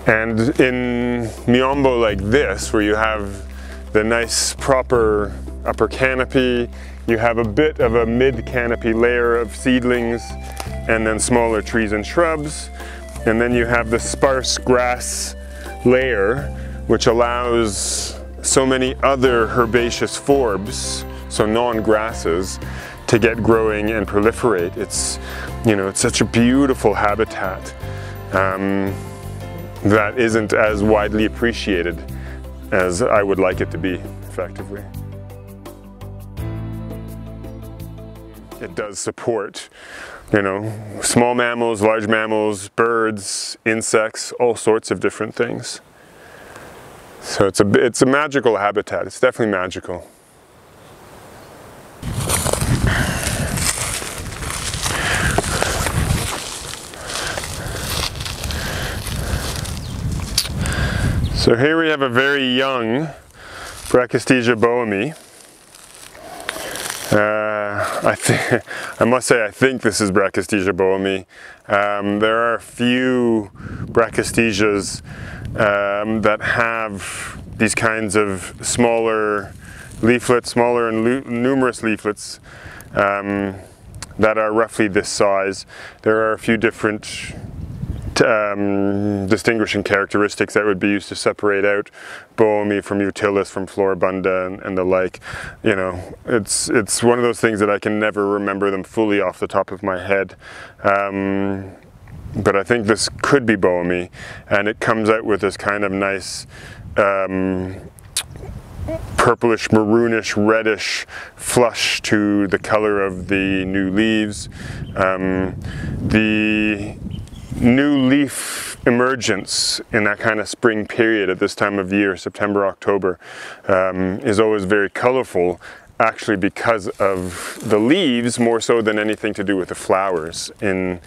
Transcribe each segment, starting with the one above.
And in Miombo like this, where you have the nice proper upper canopy, you have a bit of a mid-canopy layer of seedlings, and then smaller trees and shrubs, and then you have the sparse grass layer, which allows so many other herbaceous forbs, so non-grasses, to get growing and proliferate. It's, you know, it's such a beautiful habitat that isn't as widely appreciated as I would like it to be, effectively. It does support, you know, small mammals, large mammals, birds, insects, all sorts of different things. So it's a magical habitat. It's definitely magical. So here we have a very young Brachystegia boehmii. I must say I think this is Brachystegia boehmii. There are a few Brachystegias that have these kinds of smaller leaflets, smaller and numerous leaflets that are roughly this size. There are a few different distinguishing characteristics that would be used to separate out boehmii from utilis, from floribunda, and the like. You know, it's one of those things that I can never remember them fully off the top of my head. But I think this could be boehmii, and it comes out with this kind of nice purplish, maroonish, reddish flush to the color of the new leaves. The new leaf emergence in that kind of spring period at this time of year, September, October, is always very colorful, actually because of the leaves more so than anything to do with the flowers in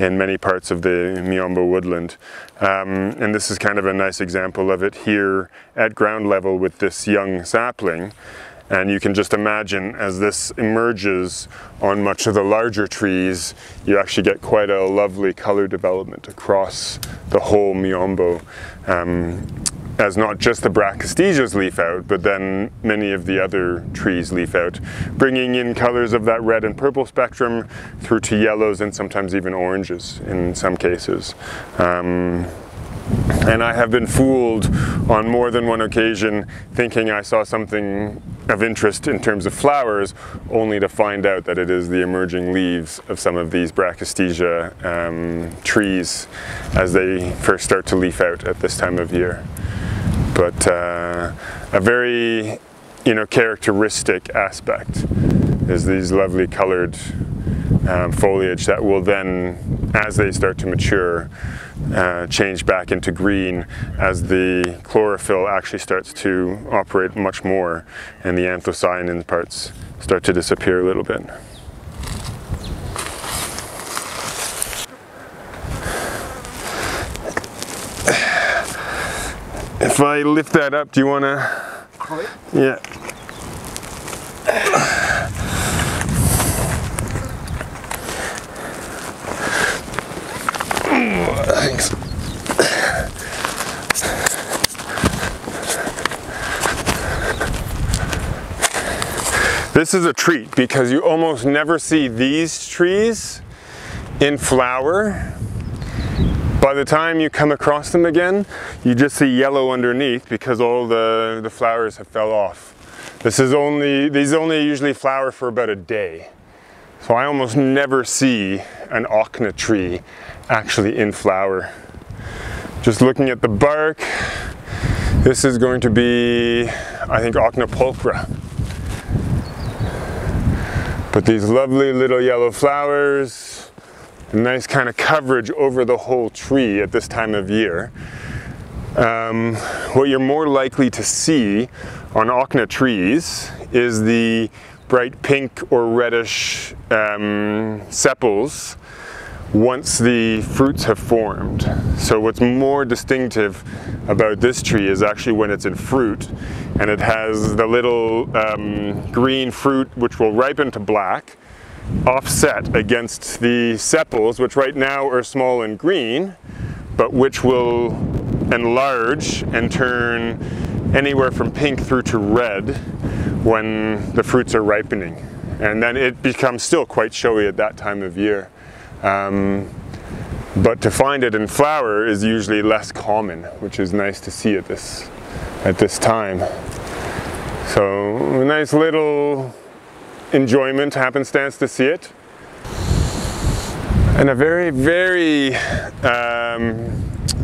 many parts of the Miombo woodland. And this is kind of a nice example of it here at ground level with this young sapling. And you can just imagine as this emerges on much of the larger trees, you actually get quite a lovely color development across the whole Miombo, as not just the Brachystegias leaf out, but then many of the other trees leaf out, bringing in colors of that red and purple spectrum through to yellows and sometimes even oranges in some cases. And I have been fooled on more than one occasion thinking I saw something of interest in terms of flowers, only to find out that it is the emerging leaves of some of these Brachystegia trees as they first start to leaf out at this time of year. But a very, you know, characteristic aspect is these lovely colored foliage that will then, as they start to mature, change back into green as the chlorophyll actually starts to operate much more and the anthocyanin parts start to disappear a little bit. If I lift that up, do you want to? Yeah. Thanks. This is a treat because you almost never see these trees in flower. By the time you come across them again, you just see yellow underneath because all the flowers have fell off. These only usually flower for about a day. So I almost never see an ochna tree actually in flower. Just looking at the bark, this is going to be, I think, ochna pulchra. But these lovely little yellow flowers, a nice kind of coverage over the whole tree at this time of year. What you're more likely to see on ochna trees is the bright pink or reddish sepals once the fruits have formed. So what's more distinctive about this tree is actually when it's in fruit and it has the little green fruit which will ripen to black, offset against the sepals, which right now are small and green, but which will and large and turn anywhere from pink through to red when the fruits are ripening. And then it becomes still quite showy at that time of year. But to find it in flower is usually less common, which is nice to see at this time. So a nice little enjoyment, happenstance to see it. And a very, very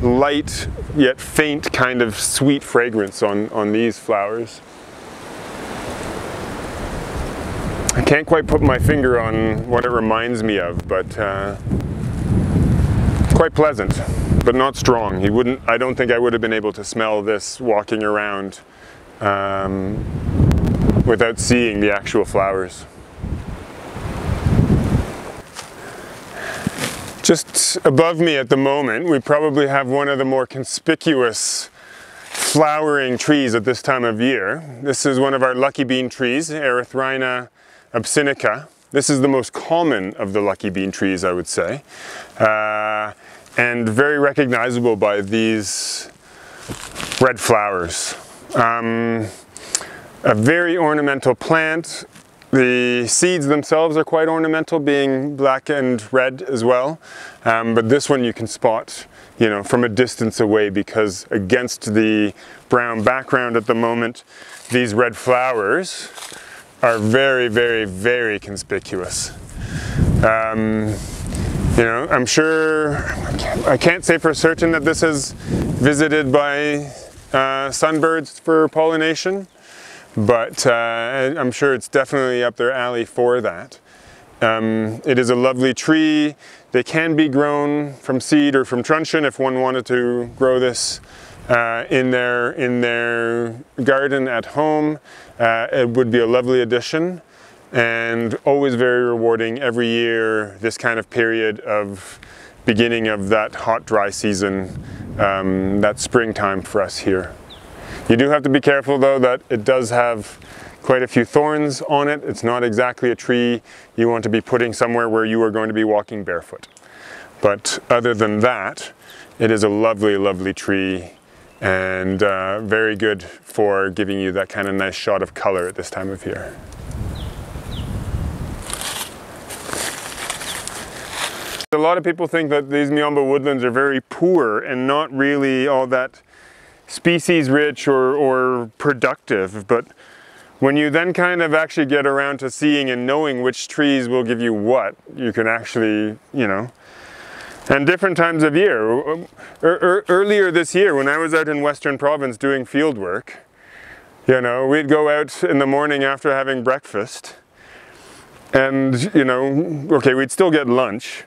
light yet faint kind of sweet fragrance on these flowers. I can't quite put my finger on what it reminds me of, but quite pleasant, but not strong. I don't think I would have been able to smell this walking around without seeing the actual flowers. Just above me at the moment, we probably have one of the more conspicuous flowering trees at this time of year. This is one of our lucky bean trees, Erythrina absinica. This is the most common of the lucky bean trees, I would say, and very recognizable by these red flowers. A very ornamental plant. The seeds themselves are quite ornamental, being black and red as well, but this one you can spot, you know, from a distance away, because against the brown background at the moment, these red flowers are very, very, very conspicuous. You know, I'm sure, I can't say for certain that this is visited by sunbirds for pollination, but I'm sure it's definitely up their alley for that. It is a lovely tree. They can be grown from seed or from truncheon if one wanted to grow this in their garden at home. It would be a lovely addition, and always very rewarding every year, this kind of period of beginning of that hot dry season, that springtime for us here. You do have to be careful though that it does have quite a few thorns on it. It's not exactly a tree you want to be putting somewhere where you are going to be walking barefoot. But other than that, it is a lovely, lovely tree, and very good for giving you that kind of nice shot of color at this time of year. A lot of people think that these Miombo woodlands are very poor and not really all that species rich or productive, but when you then kind of actually get around to seeing and knowing which trees will give you what, you can actually, you know, and different times of year. Earlier this year, when I was out in Western Province doing field work, you know, we'd go out in the morning after having breakfast, and, you know, okay, we'd still get lunch,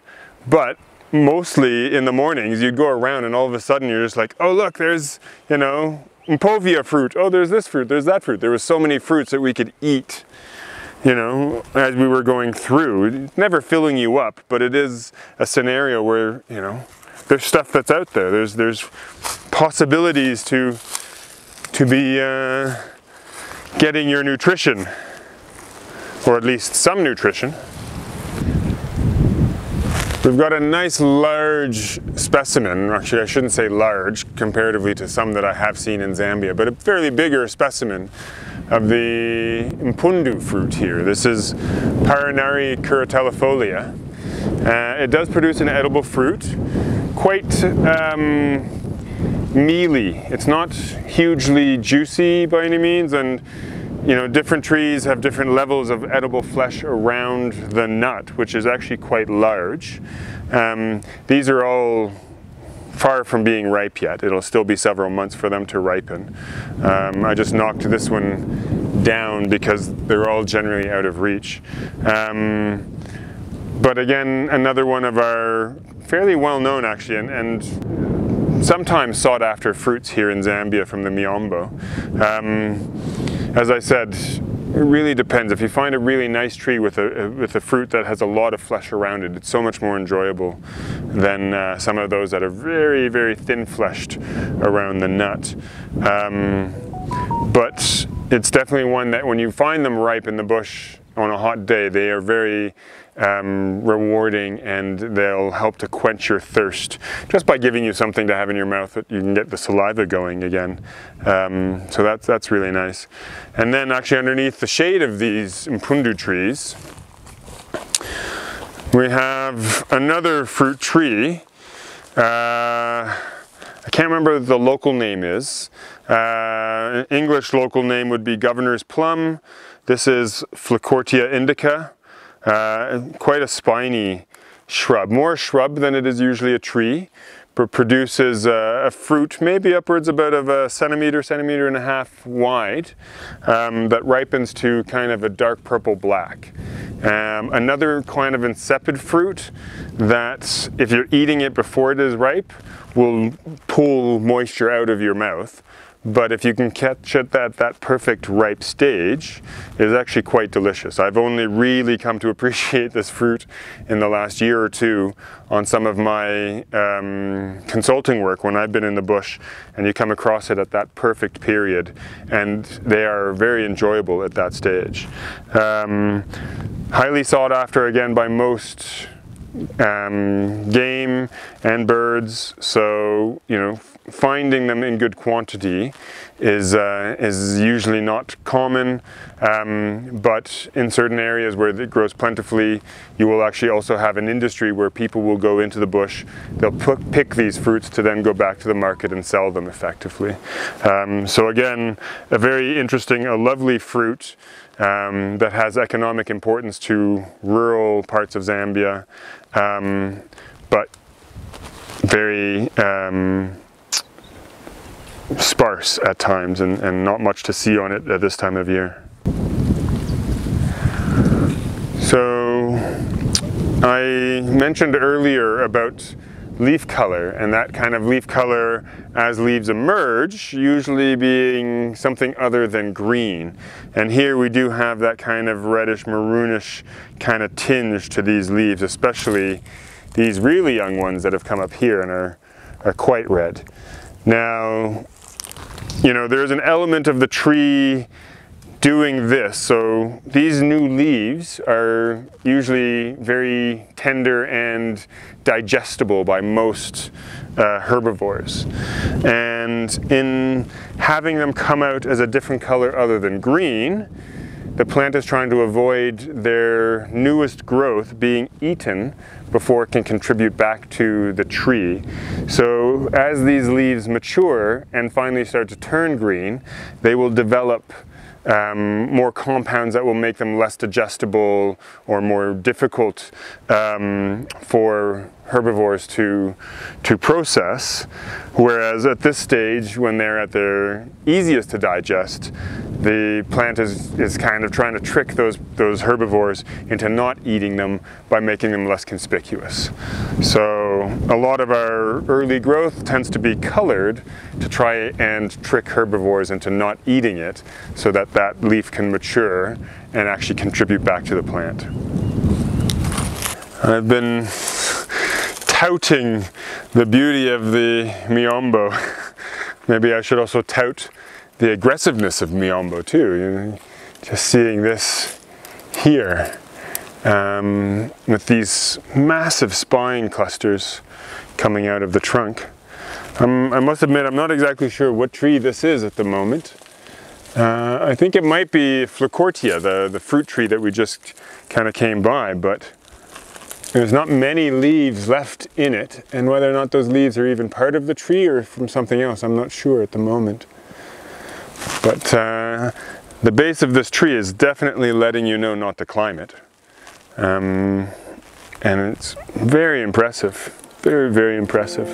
but mostly in the mornings you'd go around and all of a sudden you're just like, oh look, there's, you know, Mpovia fruit, oh there's this fruit, there's that fruit. There was so many fruits that we could eat, you know, as we were going through. It's never filling you up, but it is a scenario where, you know, there's stuff that's out there. There's possibilities to be getting your nutrition, or at least some nutrition. We've got a nice large specimen, actually I shouldn't say large comparatively to some that I have seen in Zambia, but a fairly bigger specimen of the mpundu fruit here. This is Parinari curatellifolia. It does produce an edible fruit, quite mealy. It's not hugely juicy by any means, and you know, different trees have different levels of edible flesh around the nut, which is actually quite large. These are all far from being ripe yet. It'll still be several months for them to ripen. I just knocked this one down because they're all generally out of reach. But again, another one of our fairly well-known actually, and sometimes sought after fruits here in Zambia from the Miombo. As I said, it really depends. If you find a really nice tree with a fruit that has a lot of flesh around it, it's so much more enjoyable than some of those that are very, very thin-fleshed around the nut. But it's definitely one that when you find them ripe in the bush on a hot day, they are very rewarding, and they'll help to quench your thirst just by giving you something to have in your mouth that you can get the saliva going again. So that's really nice. And then actually underneath the shade of these mpundu trees, we have another fruit tree. I can't remember what the local name is. English local name would be Governor's Plum. This is Flacourtia indica. Quite a spiny shrub, more shrub than it is usually a tree, but produces a fruit maybe upwards about of a centimeter and a half wide, that ripens to kind of a dark purple black. Another kind of insipid fruit that, if you're eating it before it is ripe, will pull moisture out of your mouth. But if you can catch it at that perfect ripe stage, it is actually quite delicious. I've only really come to appreciate this fruit in the last year or two on some of my consulting work when I've been in the bush, and you come across it at that perfect period, and they are very enjoyable at that stage. Highly sought after again by most game and birds, so you know, finding them in good quantity is usually not common, but in certain areas where it grows plentifully, you will actually also have an industry where people will go into the bush, they'll pick these fruits to then go back to the market and sell them effectively. So again, a very interesting, a lovely fruit that has economic importance to rural parts of Zambia, but very sparse at times, and not much to see on it at this time of year. So I mentioned earlier about leaf color, and that kind of leaf color as leaves emerge usually being something other than green. And here we do have that kind of reddish maroonish kind of tinge to these leaves, especially these really young ones that have come up here and are quite red. Now, you know, there's an element of the tree doing this. So these new leaves are usually very tender and digestible by most herbivores. And in having them come out as a different color other than green, the plant is trying to avoid their newest growth being eaten before it can contribute back to the tree. So as these leaves mature and finally start to turn green, they will develop more compounds that will make them less digestible or more difficult for herbivores to process. Whereas at this stage, when they're at their easiest to digest, the plant is kind of trying to trick those herbivores into not eating them by making them less conspicuous. So a lot of our early growth tends to be colored to try and trick herbivores into not eating it, so that that leaf can mature and actually contribute back to the plant. I've been touting the beauty of the Miombo. Maybe I should also tout the aggressiveness of Miombo too. You know, just seeing this here with these massive spine clusters coming out of the trunk. I must admit, I'm not exactly sure what tree this is at the moment. I think it might be Flacourtia, the fruit tree that we just kind of came by, but there's not many leaves left in it, and whether or not those leaves are even part of the tree or from something else, I'm not sure at the moment. But the base of this tree is definitely letting you know not to climb it. And it's very impressive, very, very impressive.